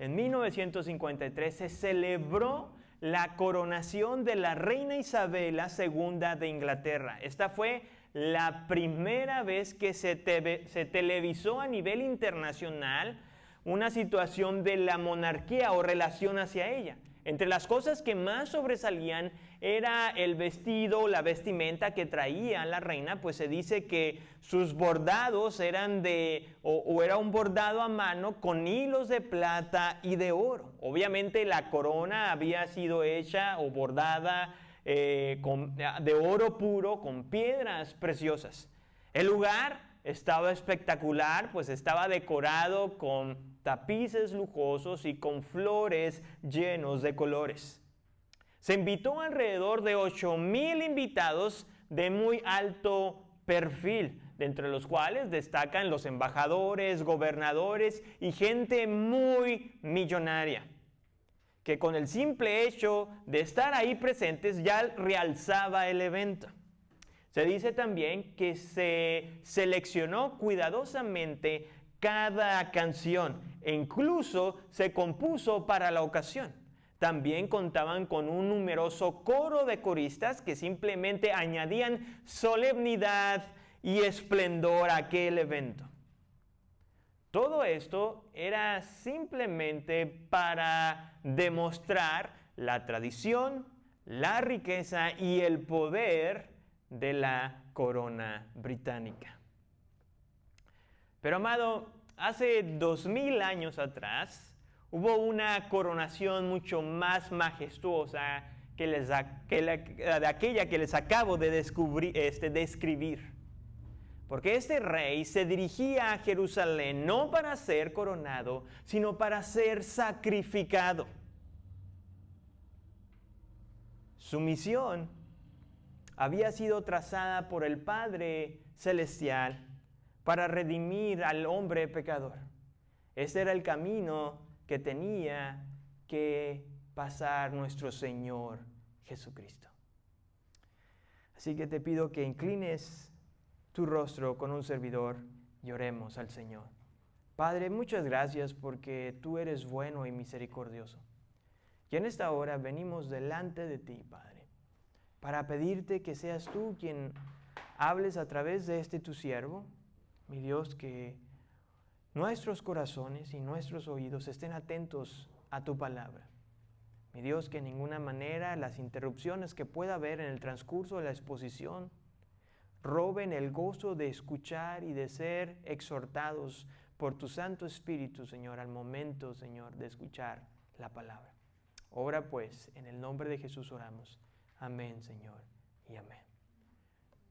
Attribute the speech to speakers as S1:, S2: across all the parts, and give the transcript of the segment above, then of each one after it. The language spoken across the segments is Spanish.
S1: en 1953 se celebró la coronación de la reina Isabela II de Inglaterra. Esta fue la primera vez que se televisó a nivel internacional una situación de la monarquía o relación hacia ella. Entre las cosas que más sobresalían era el vestido, la vestimenta que traía la reina, pues se dice que sus bordados eran era un bordado a mano con hilos de plata y de oro. Obviamente la corona había sido hecha o bordada de oro puro con piedras preciosas. El lugar estaba espectacular, pues estaba decorado con tapices lujosos y con flores llenos de colores. Se invitó alrededor de 8,000 invitados de muy alto perfil, de entre los cuales destacan los embajadores, gobernadores y gente muy millonaria, que con el simple hecho de estar ahí presentes ya realzaba el evento. Se dice también que se seleccionó cuidadosamente cada canción e incluso se compuso para la ocasión. También contaban con un numeroso coro de coristas que simplemente añadían solemnidad y esplendor a aquel evento. Todo esto era simplemente para demostrar la tradición, la riqueza y el poder de la corona británica. Pero amado, hace 2000 años atrás hubo una coronación mucho más majestuosa de aquella que les acabo de describir. Porque este rey se dirigía a Jerusalén no para ser coronado, sino para ser sacrificado. Su misión había sido trazada por el Padre Celestial para redimir al hombre pecador. Ese era el camino que tenía que pasar nuestro Señor Jesucristo. Así que te pido que inclines tu rostro con un servidor y oremos al Señor. Padre, muchas gracias porque tú eres bueno y misericordioso. Y en esta hora venimos delante de ti, Padre, para pedirte que seas tú quien hables a través de tu siervo, mi Dios, que nuestros corazones y nuestros oídos estén atentos a tu palabra. Mi Dios, que en ninguna manera las interrupciones que pueda haber en el transcurso de la exposición roben el gozo de escuchar y de ser exhortados por tu Santo Espíritu, Señor, al momento, Señor, de escuchar la palabra. Ora pues, en el nombre de Jesús oramos. Amén, Señor, y amén.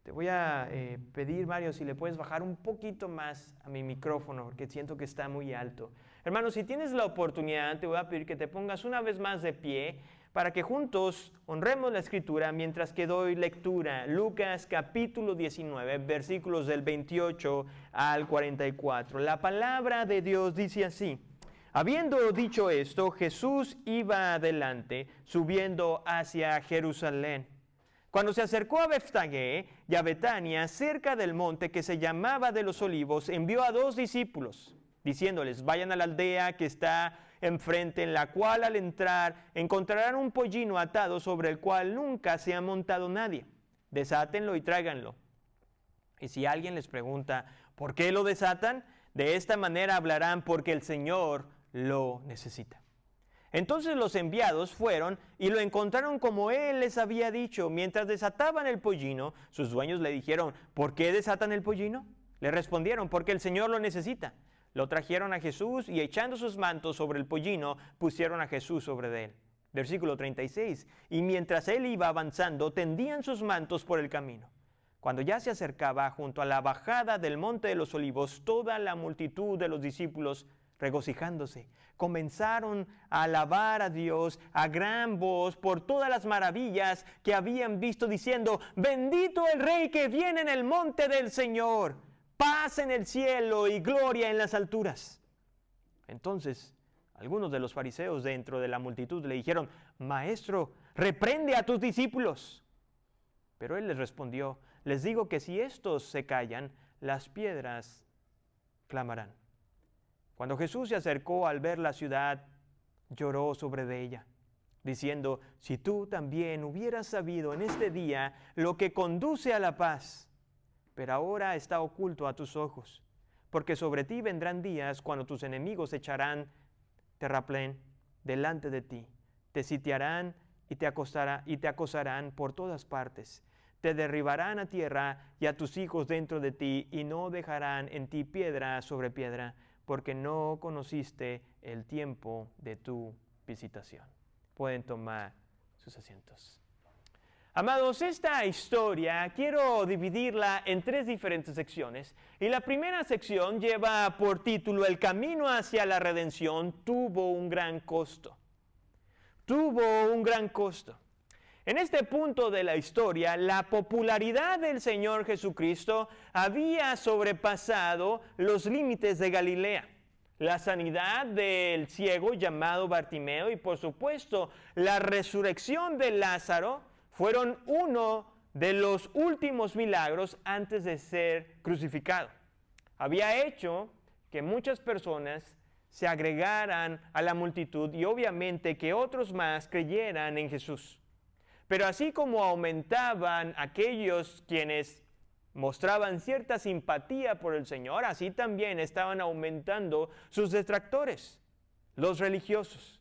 S1: Te voy a pedir, Mario, si le puedes bajar un poquito más a mi micrófono, porque siento que está muy alto. Hermano, si tienes la oportunidad, te voy a pedir que te pongas una vez más de pie para que juntos honremos la Escritura mientras que doy lectura. Lucas capítulo 19, versículos del 28 al 44. La palabra de Dios dice así: Habiendo dicho esto, Jesús iba adelante, subiendo hacia Jerusalén. Cuando se acercó a Betfagé y a Betania, cerca del monte que se llamaba de los Olivos, envió a 2 discípulos, diciéndoles: vayan a la aldea que está enfrente, en la cual al entrar encontrarán un pollino atado sobre el cual nunca se ha montado nadie. Desátenlo y tráiganlo. Y si alguien les pregunta: ¿por qué lo desatan? De esta manera hablarán: porque el Señor lo necesita. Entonces los enviados fueron y lo encontraron como él les había dicho. Mientras desataban el pollino, sus dueños le dijeron: ¿por qué desatan el pollino? Le respondieron: porque el Señor lo necesita. Lo trajeron a Jesús y echando sus mantos sobre el pollino, pusieron a Jesús sobre él. Versículo 36. Y mientras él iba avanzando, tendían sus mantos por el camino. Cuando ya se acercaba junto a la bajada del monte de los Olivos, toda la multitud de los discípulos, regocijándose, comenzaron a alabar a Dios a gran voz por todas las maravillas que habían visto, diciendo: bendito el Rey que viene en el monte del Señor, paz en el cielo y gloria en las alturas. Entonces algunos de los fariseos dentro de la multitud le dijeron: Maestro, reprende a tus discípulos. Pero él les respondió: les digo que si estos se callan, las piedras clamarán. Cuando Jesús se acercó al ver la ciudad, lloró sobre de ella, diciendo: si tú también hubieras sabido en este día lo que conduce a la paz, pero ahora está oculto a tus ojos, porque sobre ti vendrán días cuando tus enemigos echarán terraplén delante de ti, te sitiarán y te acosarán por todas partes, te derribarán a tierra y a tus hijos dentro de ti, y no dejarán en ti piedra sobre piedra, porque no conociste el tiempo de tu visitación. Pueden tomar sus asientos. Amados, esta historia quiero dividirla en 3 diferentes secciones. Y la primera sección lleva por título: El camino hacia la redención tuvo un gran costo. Tuvo un gran costo. En este punto de la historia, la popularidad del Señor Jesucristo había sobrepasado los límites de Galilea. La sanidad del ciego llamado Bartimeo y, por supuesto, la resurrección de Lázaro fueron uno de los últimos milagros antes de ser crucificado. Había hecho que muchas personas se agregaran a la multitud y obviamente que otros más creyeran en Jesús. Pero así como aumentaban aquellos quienes mostraban cierta simpatía por el Señor, así también estaban aumentando sus detractores, los religiosos,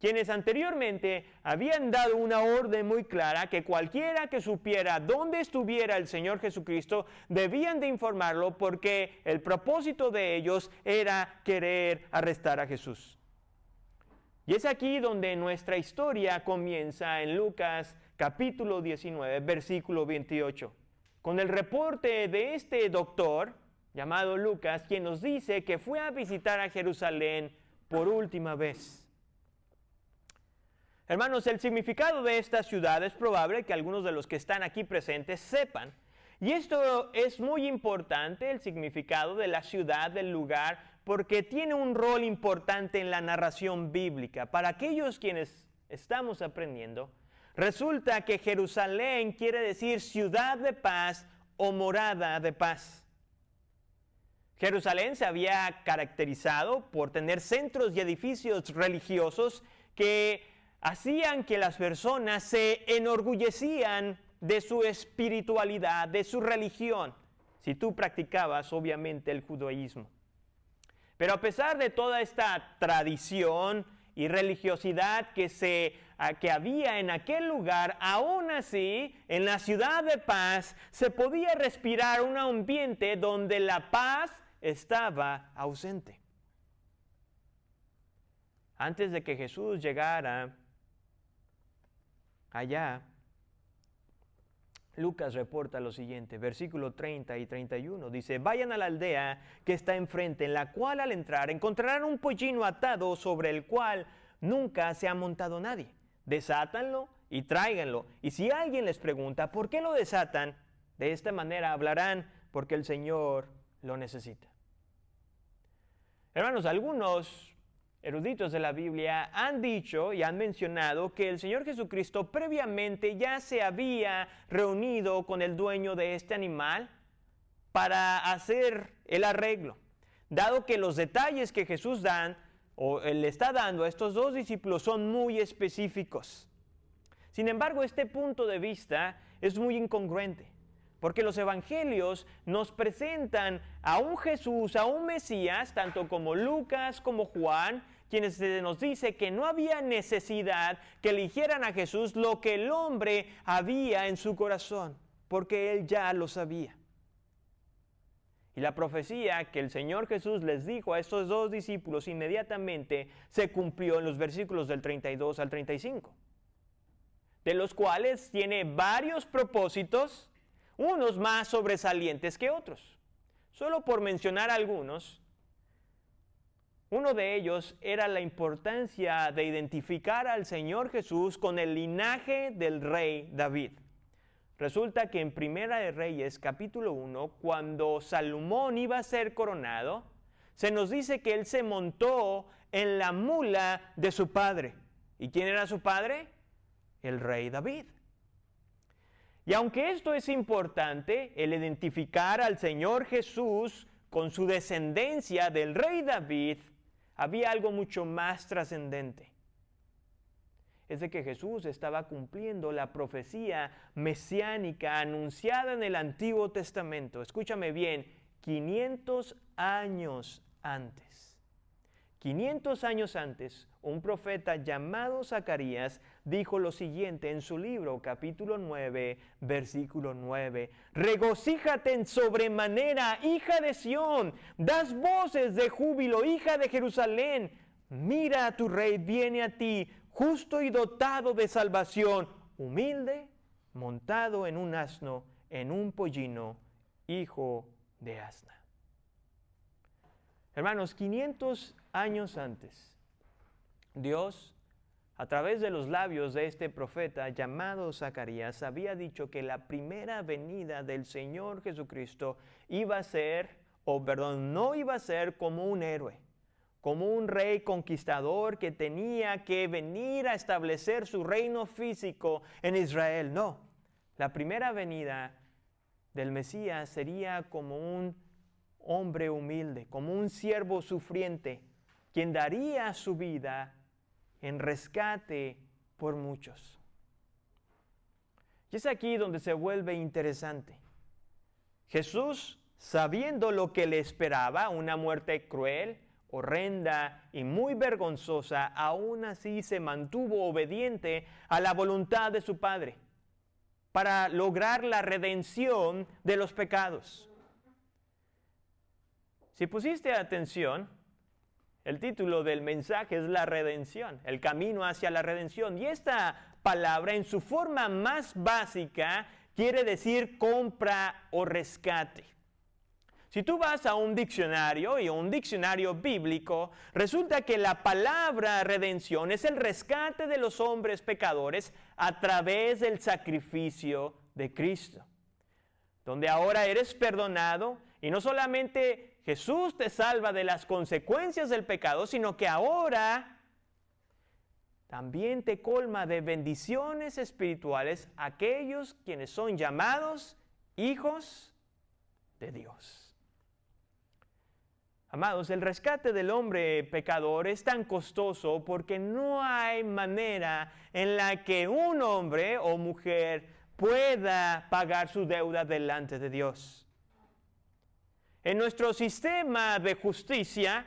S1: quienes anteriormente habían dado una orden muy clara que cualquiera que supiera dónde estuviera el Señor Jesucristo debían de informarlo, porque el propósito de ellos era querer arrestar a Jesús. Y es aquí donde nuestra historia comienza en Lucas capítulo 19, versículo 28, con el reporte de este doctor llamado Lucas, quien nos dice que fue a visitar a Jerusalén por última vez. Hermanos, el significado de esta ciudad es probable que algunos de los que están aquí presentes sepan. Y esto es muy importante, el significado de la ciudad, del lugar, porque tiene un rol importante en la narración bíblica. Para aquellos quienes estamos aprendiendo, resulta que Jerusalén quiere decir ciudad de paz o morada de paz. Jerusalén se había caracterizado por tener centros y edificios religiosos que hacían que las personas se enorgullecían de su espiritualidad, de su religión, si tú practicabas obviamente el judaísmo. Pero a pesar de toda esta tradición y religiosidad que había en aquel lugar, aún así, en la ciudad de paz se podía respirar un ambiente donde la paz estaba ausente. Antes de que Jesús llegara allá, Lucas reporta lo siguiente, versículo 30 y 31, dice: vayan a la aldea que está enfrente, en la cual al entrar encontrarán un pollino atado sobre el cual nunca se ha montado nadie. Desátanlo y tráiganlo. Y si alguien les pregunta por qué lo desatan, de esta manera hablarán: porque el Señor lo necesita. Hermanos, algunos eruditos de la Biblia han dicho y han mencionado que el Señor Jesucristo previamente ya se había reunido con el dueño de este animal para hacer el arreglo, dado que los detalles que Jesús le está dando a estos 2 discípulos son muy específicos. Sin embargo, este punto de vista es muy incongruente, porque los evangelios nos presentan a un Jesús, a un Mesías, tanto como Lucas como Juan, quienes nos dice que no había necesidad que eligieran a Jesús lo que el hombre había en su corazón, porque él ya lo sabía. Y la profecía que el Señor Jesús les dijo a estos 2 discípulos inmediatamente se cumplió en los versículos del 32 al 35, de los cuales tiene varios propósitos, unos más sobresalientes que otros. Solo por mencionar algunos, uno de ellos era la importancia de identificar al Señor Jesús con el linaje del rey David. Resulta que en Primera de Reyes, capítulo 1, cuando Salomón iba a ser coronado, se nos dice que él se montó en la mula de su padre. ¿Y quién era su padre? El rey David. Y aunque esto es importante, el identificar al Señor Jesús con su descendencia del rey David, había algo mucho más trascendente. es de que Jesús estaba cumpliendo la profecía mesiánica anunciada en el Antiguo Testamento. Escúchame bien, 500 años antes. 500 años antes, un profeta llamado Zacarías dijo lo siguiente en su libro, capítulo 9, versículo 9. Regocíjate en sobremanera, hija de Sión, das voces de júbilo, hija de Jerusalén. Mira, tu rey viene a ti, justo y dotado de salvación, humilde, montado en un asno, en un pollino, hijo de asna. Hermanos, 500 años antes, Dios, a través de los labios de este profeta llamado Zacarías, había dicho que la primera venida del Señor Jesucristo iba a ser, no iba a ser como un héroe, como un rey conquistador que tenía que venir a establecer su reino físico en Israel. No, la primera venida del Mesías sería como un hombre humilde, como un siervo sufriente, quien daría su vida en rescate por muchos. Y es aquí donde se vuelve interesante. Jesús, sabiendo lo que le esperaba, una muerte cruel, horrenda y muy vergonzosa, aún así se mantuvo obediente a la voluntad de su Padre para lograr la redención de los pecados. Si pusiste atención, el título del mensaje es la redención, el camino hacia la redención. Y esta palabra en su forma más básica quiere decir compra o rescate. Si tú vas a un diccionario y a un diccionario bíblico, resulta que la palabra redención es el rescate de los hombres pecadores a través del sacrificio de Cristo, donde ahora eres perdonado y no solamente Jesús te salva de las consecuencias del pecado, sino que ahora también te colma de bendiciones espirituales aquellos quienes son llamados hijos de Dios. Amados, el rescate del hombre pecador es tan costoso porque no hay manera en la que un hombre o mujer pueda pagar su deuda delante de Dios. En nuestro sistema de justicia,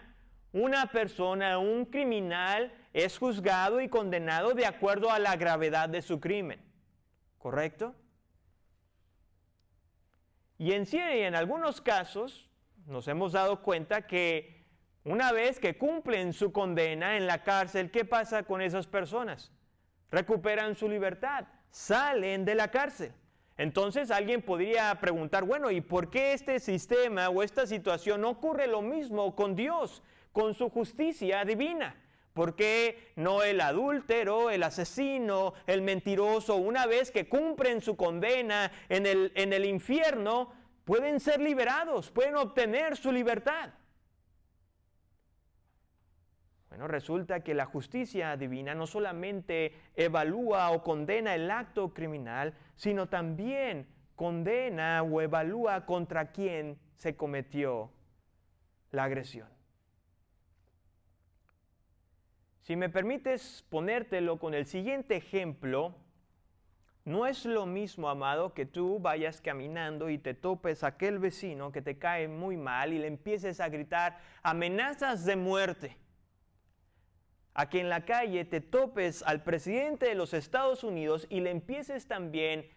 S1: una persona, un criminal, es juzgado y condenado de acuerdo a la gravedad de su crimen. ¿Correcto? Y en algunos casos, nos hemos dado cuenta que una vez que cumplen su condena en la cárcel, ¿qué pasa con esas personas? Recuperan su libertad, salen de la cárcel. Entonces alguien podría preguntar, bueno, ¿y por qué este sistema o esta situación no ocurre lo mismo con Dios, con su justicia divina? ¿Por qué no el adúltero, el asesino, el mentiroso, una vez que cumplen su condena en el infierno, pueden ser liberados, pueden obtener su libertad? Bueno, resulta que la justicia divina no solamente evalúa o condena el acto criminal, sino también condena o evalúa contra quien se cometió la agresión. Si me permites ponértelo con el siguiente ejemplo, no es lo mismo, amado, que tú vayas caminando y te topes a aquel vecino que te cae muy mal y le empieces a gritar amenazas de muerte. A que en la calle te topes al presidente de los Estados Unidos y le empieces también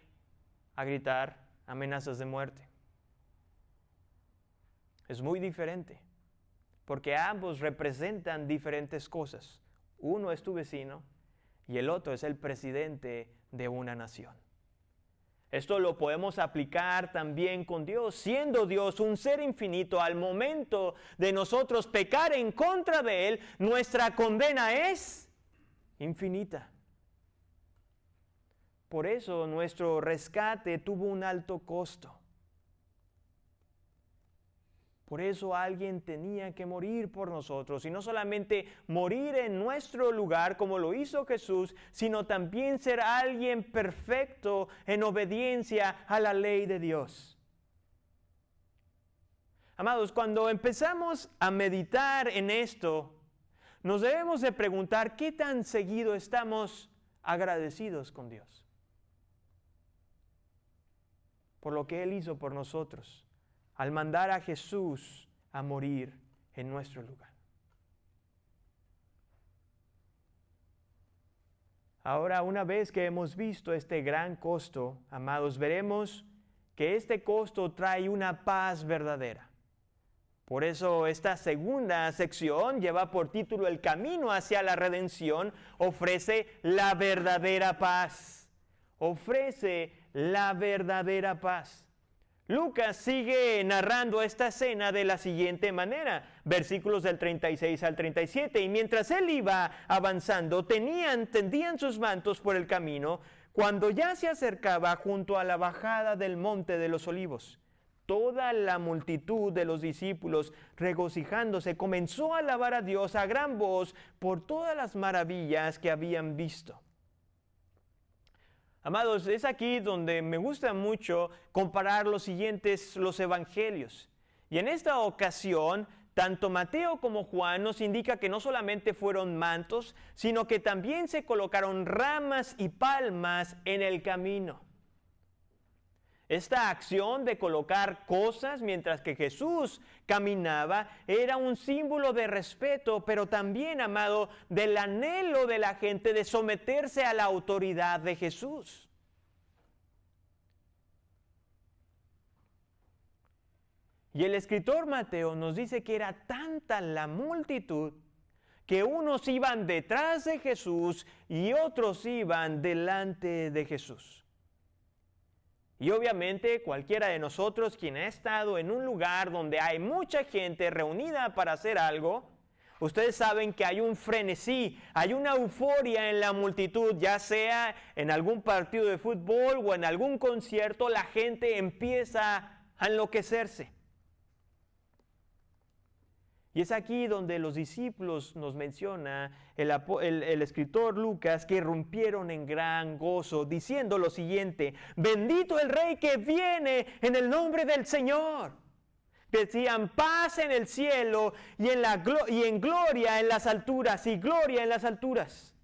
S1: a gritar amenazas de muerte. Es muy diferente, porque ambos representan diferentes cosas. Uno es tu vecino y el otro es el presidente de una nación. Esto lo podemos aplicar también con Dios. Siendo Dios un ser infinito, al momento de nosotros pecar en contra de Él, nuestra condena es infinita. Por eso nuestro rescate tuvo un alto costo. Por eso alguien tenía que morir por nosotros, y no solamente morir en nuestro lugar como lo hizo Jesús, sino también ser alguien perfecto en obediencia a la ley de Dios. Amados, cuando empezamos a meditar en esto, nos debemos de preguntar qué tan seguido estamos agradecidos con Dios por lo que Él hizo por nosotros al mandar a Jesús a morir en nuestro lugar. Ahora, una vez que hemos visto este gran costo, amados, veremos que este costo trae una paz verdadera. Por eso esta segunda sección lleva por título El camino hacia la redención, ofrece la verdadera paz. Ofrece la verdadera paz. Lucas sigue narrando esta escena de la siguiente manera, versículos del 36 al 37, y mientras él iba avanzando, tendían sus mantos por el camino, cuando ya se acercaba junto a la bajada del monte de los olivos. Toda la multitud de los discípulos, regocijándose, comenzó a alabar a Dios a gran voz por todas las maravillas que habían visto. Amados, es aquí donde me gusta mucho comparar los evangelios. Y en esta ocasión, tanto Mateo como Juan nos indica que no solamente fueron mantos, sino que también se colocaron ramas y palmas en el camino. Esta acción de colocar cosas mientras que Jesús caminaba era un símbolo de respeto, pero también, amado, del anhelo de la gente de someterse a la autoridad de Jesús. Y el escritor Mateo nos dice que era tanta la multitud que unos iban detrás de Jesús y otros iban delante de Jesús. Y obviamente cualquiera de nosotros quien ha estado en un lugar donde hay mucha gente reunida para hacer algo, ustedes saben que hay un frenesí, hay una euforia en la multitud, ya sea en algún partido de fútbol o en algún concierto, la gente empieza a enloquecerse. Y es aquí donde los discípulos nos menciona el escritor Lucas que irrumpieron en gran gozo, diciendo lo siguiente: bendito el Rey que viene en el nombre del Señor. Decían paz en el cielo y en gloria en las alturas, y gloria en las alturas.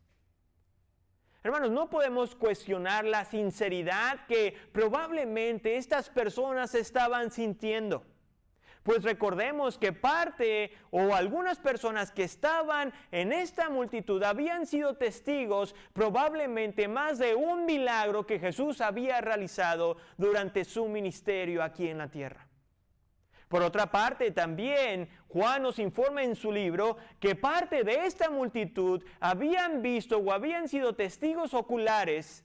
S1: Hermanos, no podemos cuestionar la sinceridad que probablemente estas personas estaban sintiendo. Pues recordemos que parte o algunas personas que estaban en esta multitud habían sido testigos probablemente más de un milagro que Jesús había realizado durante su ministerio aquí en la tierra. Por otra parte, también Juan nos informa en su libro que parte de esta multitud habían visto o habían sido testigos oculares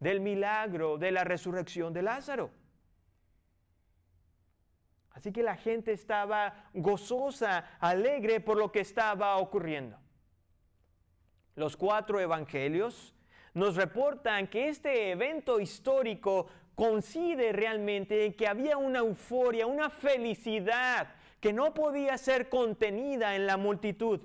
S1: del milagro de la resurrección de Lázaro. Así que la gente estaba gozosa, alegre por lo que estaba ocurriendo. Los 4 evangelios nos reportan que este evento histórico coincide realmente que había una euforia, una felicidad que no podía ser contenida en la multitud.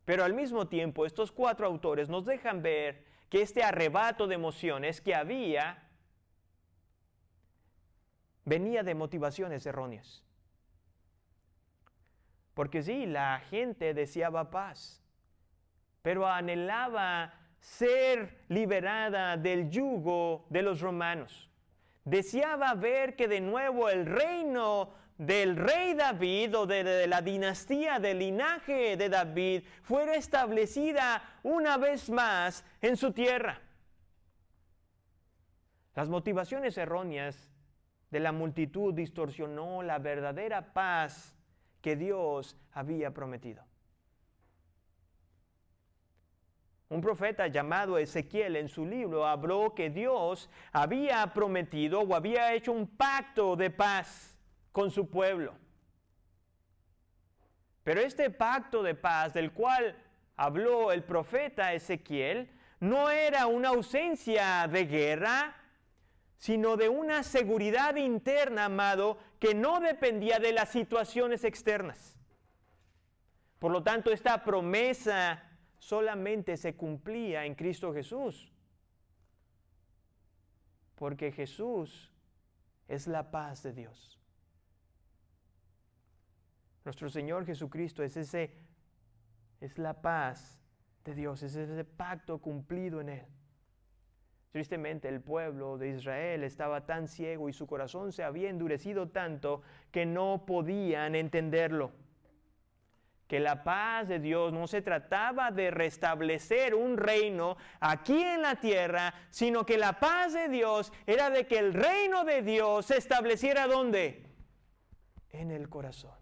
S1: Pero al mismo tiempo, estos 4 autores nos dejan ver que este arrebato de emociones que había venía de motivaciones erróneas. Porque sí, la gente deseaba paz, pero anhelaba ser liberada del yugo de los romanos. Deseaba ver que de nuevo el reino del rey David o de la dinastía del linaje de David fuera establecida una vez más en su tierra. Las motivaciones erróneas de la multitud distorsionó la verdadera paz que Dios había prometido. Un profeta llamado Ezequiel en su libro habló que Dios había prometido o había hecho un pacto de paz con su pueblo. Pero este pacto de paz del cual habló el profeta Ezequiel no era una ausencia de guerra, sino de una seguridad interna, amado, que no dependía de las situaciones externas. Por lo tanto, esta promesa solamente se cumplía en Cristo Jesús, porque Jesús es la paz de Dios. Nuestro Señor Jesucristo es la paz de Dios, es ese pacto cumplido en Él. Tristemente, el pueblo de Israel estaba tan ciego y su corazón se había endurecido tanto que no podían entenderlo. Que la paz de Dios no se trataba de restablecer un reino aquí en la tierra, sino que la paz de Dios era de que el reino de Dios se estableciera ¿dónde? En el corazón.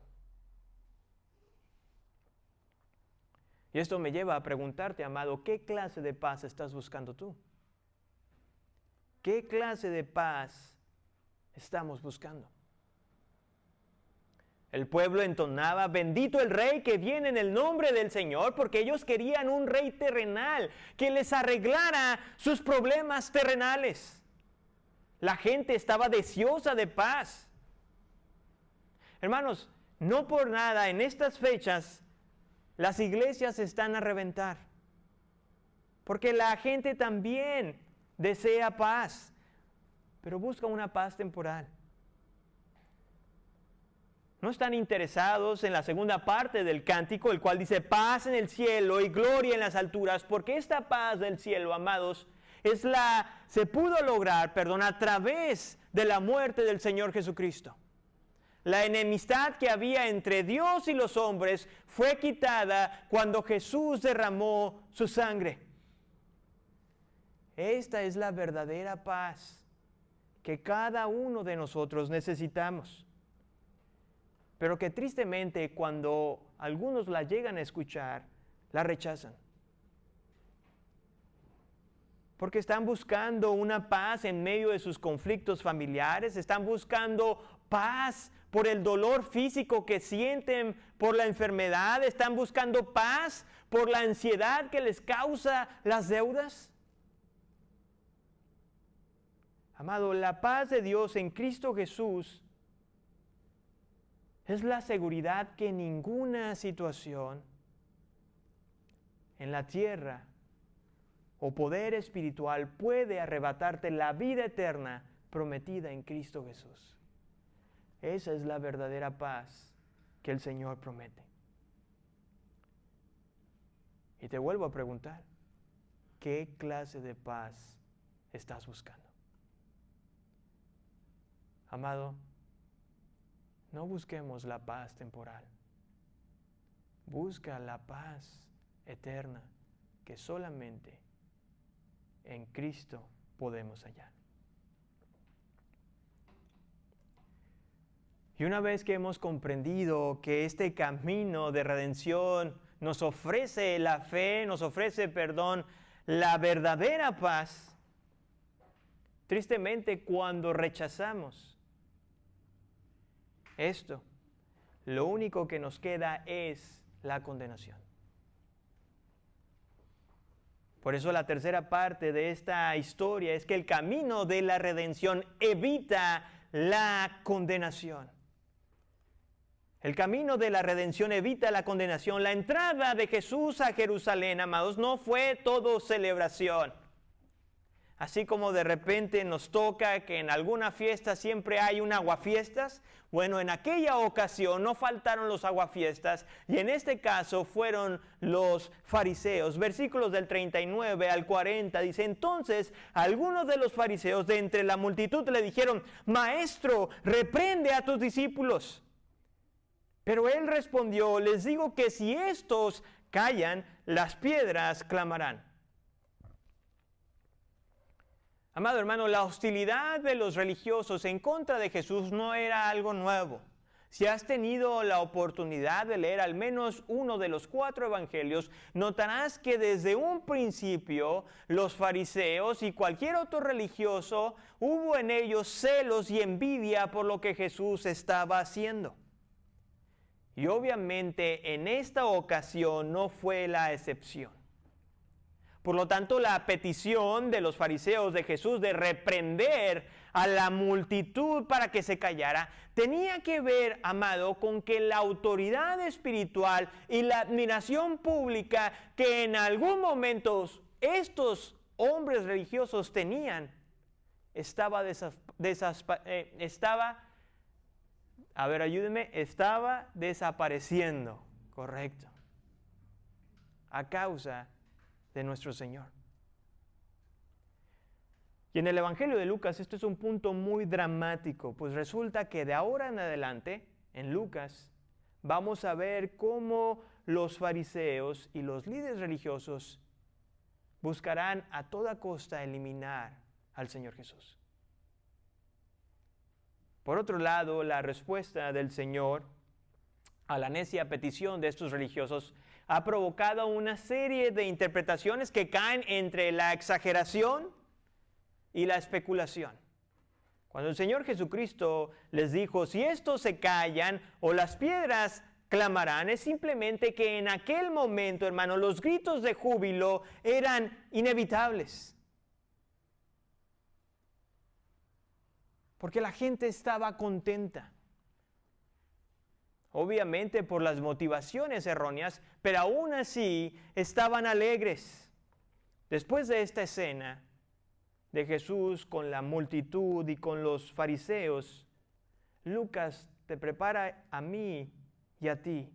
S1: Y esto me lleva a preguntarte, amado, ¿qué clase de paz estás buscando tú? ¿Qué clase de paz estamos buscando? El pueblo entonaba, bendito el rey que viene en el nombre del Señor, porque ellos querían un rey terrenal que les arreglara sus problemas terrenales. La gente estaba deseosa de paz. Hermanos, no por nada en estas fechas las iglesias están a reventar, porque la gente también desea paz, pero busca una paz temporal. No están interesados en la segunda parte del cántico, el cual dice paz en el cielo y gloria en las alturas, porque esta paz del cielo, amados, se pudo lograr, a través de la muerte del Señor Jesucristo. La enemistad que había entre Dios y los hombres fue quitada cuando Jesús derramó su sangre. Esta es la verdadera paz que cada uno de nosotros necesitamos. Pero que tristemente cuando algunos la llegan a escuchar, la rechazan. Porque están buscando una paz en medio de sus conflictos familiares, están buscando paz por el dolor físico que sienten por la enfermedad, están buscando paz por la ansiedad que les causa las deudas. Amado, la paz de Dios en Cristo Jesús es la seguridad que ninguna situación en la tierra o poder espiritual puede arrebatarte la vida eterna prometida en Cristo Jesús. Esa es la verdadera paz que el Señor promete. Y te vuelvo a preguntar, ¿qué clase de paz estás buscando? Amado, no busquemos la paz temporal. Busca la paz eterna que solamente en Cristo podemos hallar. Y una vez que hemos comprendido que este camino de redención nos ofrece la fe, nos ofrece, la verdadera paz, tristemente cuando rechazamos esto, lo único que nos queda es la condenación. Por eso la tercera parte de esta historia es que el camino de la redención evita la condenación. El camino de la redención evita la condenación. La entrada de Jesús a Jerusalén, amados, no fue todo celebración. Así como de repente nos toca que en alguna fiesta siempre hay un aguafiestas, bueno, en aquella ocasión no faltaron los aguafiestas y en este caso fueron los fariseos. Versículos del 39 al 40 dice, entonces algunos de los fariseos de entre la multitud le dijeron, Maestro, reprende a tus discípulos. Pero él respondió, les digo que si estos callan, las piedras clamarán. Amado hermano, la hostilidad de los religiosos en contra de Jesús no era algo nuevo. Si has tenido la oportunidad de leer al menos uno de los 4 evangelios, notarás que desde un principio los fariseos y cualquier otro religioso hubo en ellos celos y envidia por lo que Jesús estaba haciendo. Y obviamente en esta ocasión no fue la excepción. Por lo tanto, la petición de los fariseos de Jesús de reprender a la multitud para que se callara, tenía que ver, amado, con que la autoridad espiritual y la admiración pública que en algún momento estos hombres religiosos tenían, estaba desapareciendo, correcto, a causa de nuestro Señor. Y en el Evangelio de Lucas esto es un punto muy dramático, pues resulta que de ahora en adelante, en Lucas, vamos a ver cómo los fariseos y los líderes religiosos buscarán a toda costa eliminar al Señor Jesús. Por otro lado, la respuesta del Señor a la necia petición de estos religiosos ha provocado una serie de interpretaciones que caen entre la exageración y la especulación. Cuando el Señor Jesucristo les dijo, si estos se callan o las piedras clamarán, es simplemente que en aquel momento, hermano, los gritos de júbilo eran inevitables. Porque la gente estaba contenta. Obviamente por las motivaciones erróneas, pero aún así estaban alegres. Después de esta escena de Jesús con la multitud y con los fariseos, Lucas te prepara a mí y a ti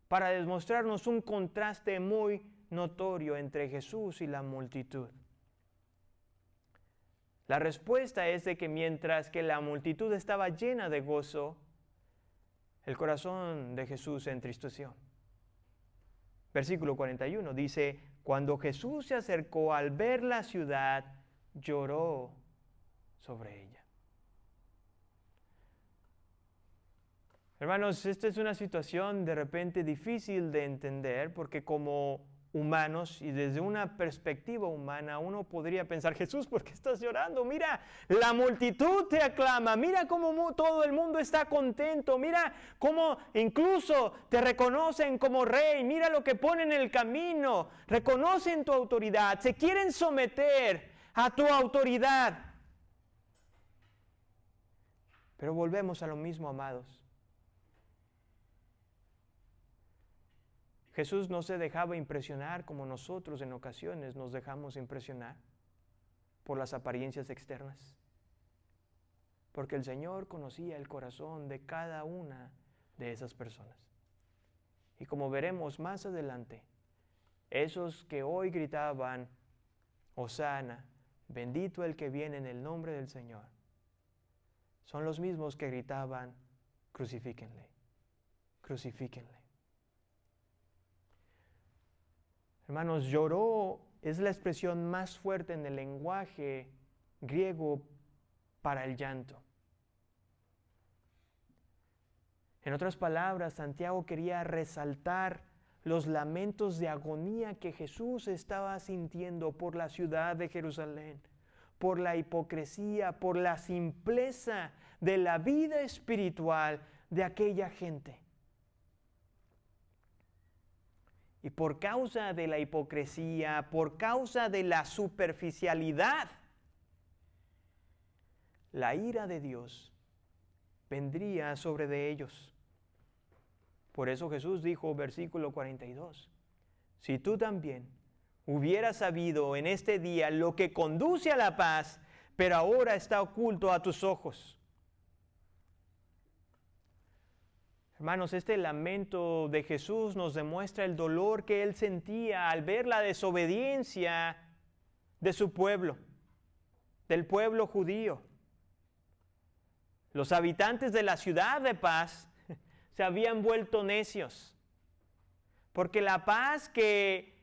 S1: para demostrarnos un contraste muy notorio entre Jesús y la multitud. La respuesta es de que mientras que la multitud estaba llena de gozo, el corazón de Jesús se entristeció. Versículo 41 dice, cuando Jesús se acercó al ver la ciudad, lloró sobre ella. Hermanos, esta es una situación de repente difícil de entender porque como humanos y desde una perspectiva humana uno podría pensar, Jesús, ¿por qué estás llorando? Mira, la multitud te aclama, mira cómo todo el mundo está contento, mira cómo incluso te reconocen como rey, mira lo que ponen en el camino, reconocen tu autoridad, se quieren someter a tu autoridad. Pero volvemos a lo mismo, amados. Jesús no se dejaba impresionar como nosotros en ocasiones nos dejamos impresionar por las apariencias externas. Porque el Señor conocía el corazón de cada una de esas personas. Y como veremos más adelante, esos que hoy gritaban, Hosana, bendito el que viene en el nombre del Señor, son los mismos que gritaban, crucifíquenle, crucifíquenle. Hermanos, lloró es la expresión más fuerte en el lenguaje griego para el llanto. En otras palabras, Santiago quería resaltar los lamentos de agonía que Jesús estaba sintiendo por la ciudad de Jerusalén, por la hipocresía, por la simpleza de la vida espiritual de aquella gente. Y por causa de la hipocresía, por causa de la superficialidad, la ira de Dios vendría sobre de ellos. Por eso Jesús dijo, versículo 42, si tú también hubieras sabido en este día lo que conduce a la paz, pero ahora está oculto a tus ojos. Hermanos, este lamento de Jesús nos demuestra el dolor que Él sentía al ver la desobediencia de su pueblo, del pueblo judío. Los habitantes de la ciudad de paz se habían vuelto necios, porque la paz de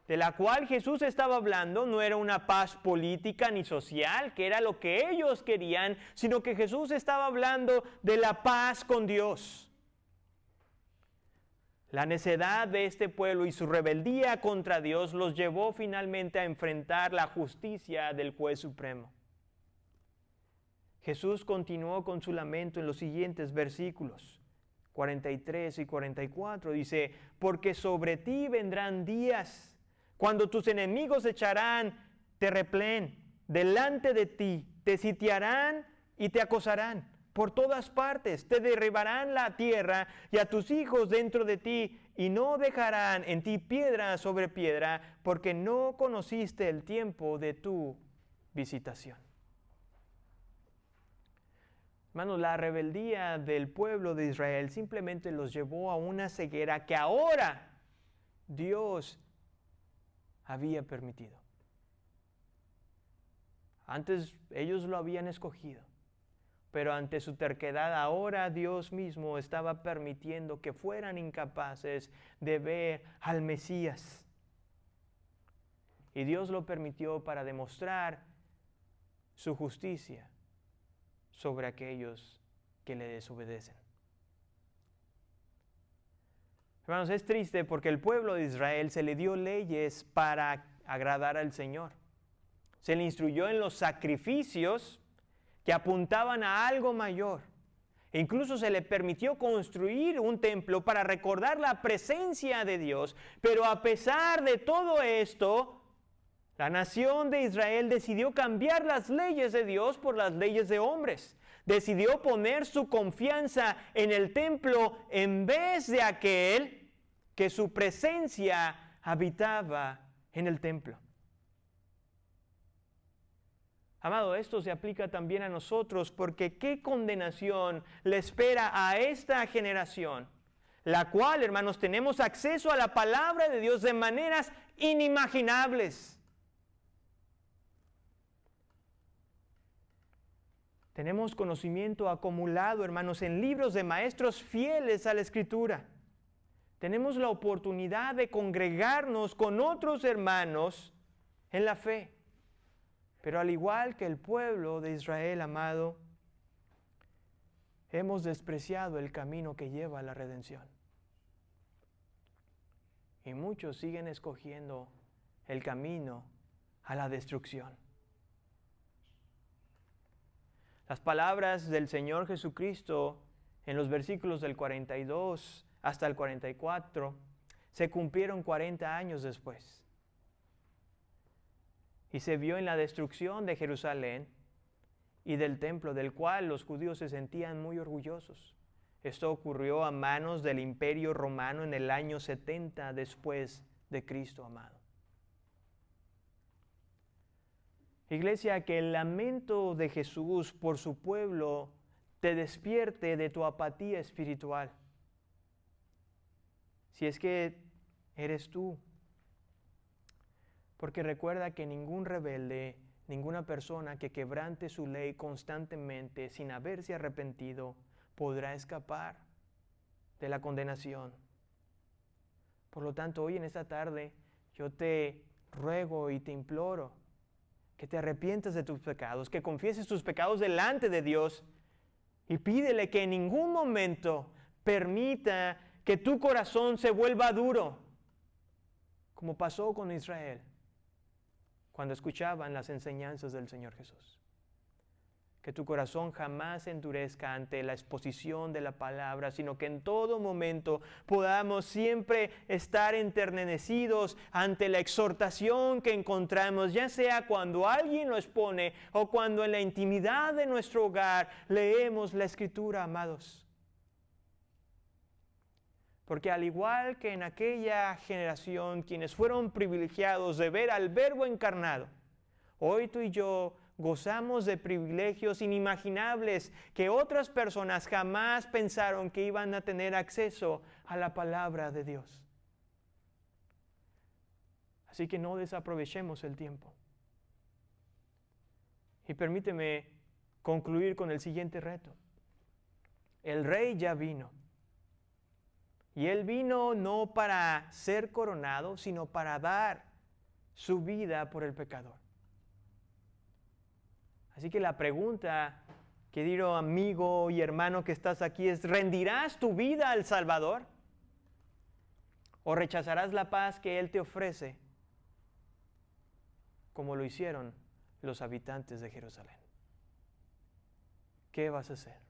S1: la cual Jesús estaba hablando no era una paz política ni social, que era lo que ellos querían, sino que Jesús estaba hablando de la paz con Dios. La necedad de este pueblo y su rebeldía contra Dios los llevó finalmente a enfrentar la justicia del juez supremo. Jesús continuó con su lamento en los siguientes versículos, 43 y 44. Dice, porque sobre ti vendrán días cuando tus enemigos echarán terraplén delante de ti, te sitiarán y te acosarán por todas partes, te derribarán la tierra y a tus hijos dentro de ti, y no dejarán en ti piedra sobre piedra, porque no conociste el tiempo de tu visitación. Hermanos, la rebeldía del pueblo de Israel simplemente los llevó a una ceguera que ahora Dios había permitido. Antes ellos lo habían escogido, pero ante su terquedad ahora Dios mismo estaba permitiendo que fueran incapaces de ver al Mesías. Y Dios lo permitió para demostrar su justicia sobre aquellos que le desobedecen. Hermanos, es triste porque el pueblo de Israel se le dio leyes para agradar al Señor. Se le instruyó en los sacrificios que apuntaban a algo mayor. E incluso se le permitió construir un templo para recordar la presencia de Dios. Pero a pesar de todo esto, la nación de Israel decidió cambiar las leyes de Dios por las leyes de hombres. Decidió poner su confianza en el templo en vez de aquel que su presencia habitaba en el templo. Amado, esto se aplica también a nosotros porque qué condenación le espera a esta generación, la cual, hermanos, tenemos acceso a la palabra de Dios de maneras inimaginables. Tenemos conocimiento acumulado, hermanos, en libros de maestros fieles a la Escritura. Tenemos la oportunidad de congregarnos con otros hermanos en la fe. Pero al igual que el pueblo de Israel, amado, hemos despreciado el camino que lleva a la redención. Y muchos siguen escogiendo el camino a la destrucción. Las palabras del Señor Jesucristo en los versículos del 42 hasta el 44 se cumplieron 40 años después. Y se vio en la destrucción de Jerusalén y del templo, del cual los judíos se sentían muy orgullosos. Esto ocurrió a manos del Imperio Romano en el año 70 después de Cristo, amado. Iglesia, que el lamento de Jesús por su pueblo te despierte de tu apatía espiritual. Si es que eres tú. Porque recuerda que ningún rebelde, ninguna persona que quebrante su ley constantemente sin haberse arrepentido, podrá escapar de la condenación. Por lo tanto, hoy en esta tarde, yo te ruego y te imploro que te arrepientas de tus pecados, que confieses tus pecados delante de Dios y pídele que en ningún momento permita que tu corazón se vuelva duro, como pasó con Israel cuando escuchaban las enseñanzas del Señor Jesús. Que tu corazón jamás se endurezca ante la exposición de la palabra, sino que en todo momento podamos siempre estar enternecidos ante la exhortación que encontramos, ya sea cuando alguien lo expone o cuando en la intimidad de nuestro hogar leemos la Escritura, amados. Porque al igual que en aquella generación, quienes fueron privilegiados de ver al Verbo encarnado, hoy tú y yo gozamos de privilegios inimaginables que otras personas jamás pensaron que iban a tener acceso a la palabra de Dios. Así que no desaprovechemos el tiempo. Y permíteme concluir con el siguiente reto. El Rey ya vino. Y Él vino no para ser coronado, sino para dar su vida por el pecador. Así que la pregunta, querido amigo y hermano que estás aquí, es: ¿rendirás tu vida al Salvador? ¿O rechazarás la paz que Él te ofrece, como lo hicieron los habitantes de Jerusalén? ¿Qué vas a hacer?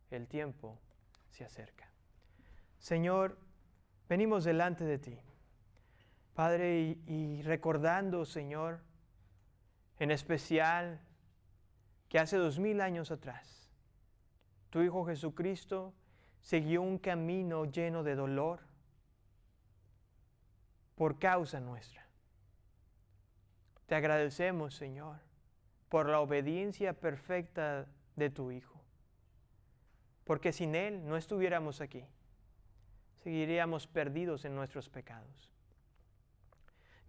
S1: El tiempo se acerca. Señor, venimos delante de ti, Padre, y recordando, Señor, en especial que hace 2000 años atrás, tu Hijo Jesucristo siguió un camino lleno de dolor por causa nuestra. Te agradecemos, Señor, por la obediencia perfecta de tu Hijo, porque sin Él no estuviéramos aquí. Seguiríamos perdidos en nuestros pecados.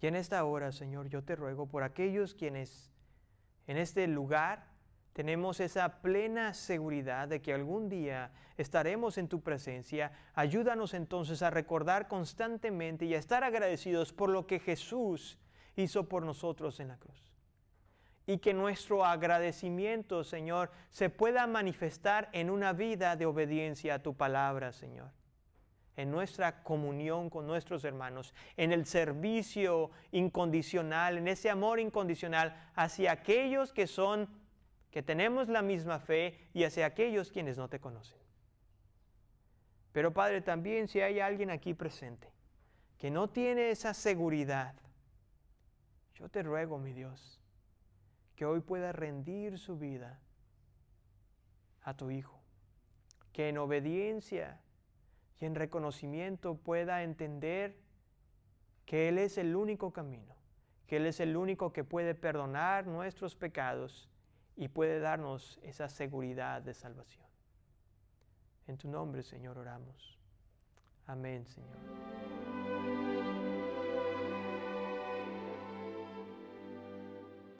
S1: Y en esta hora, Señor, yo te ruego por aquellos quienes en este lugar tenemos esa plena seguridad de que algún día estaremos en tu presencia. Ayúdanos entonces a recordar constantemente y a estar agradecidos por lo que Jesús hizo por nosotros en la cruz. Y que nuestro agradecimiento, Señor, se pueda manifestar en una vida de obediencia a tu palabra, Señor. En nuestra comunión con nuestros hermanos, en el servicio incondicional, en ese amor incondicional hacia aquellos que tenemos la misma fe y hacia aquellos quienes no te conocen. Pero Padre, también si hay alguien aquí presente que no tiene esa seguridad, yo te ruego, mi Dios, que hoy pueda rendir su vida a tu Hijo, que en obediencia y en reconocimiento pueda entender que Él es el único camino, que Él es el único que puede perdonar nuestros pecados y puede darnos esa seguridad de salvación. En tu nombre, Señor, oramos. Amén, Señor.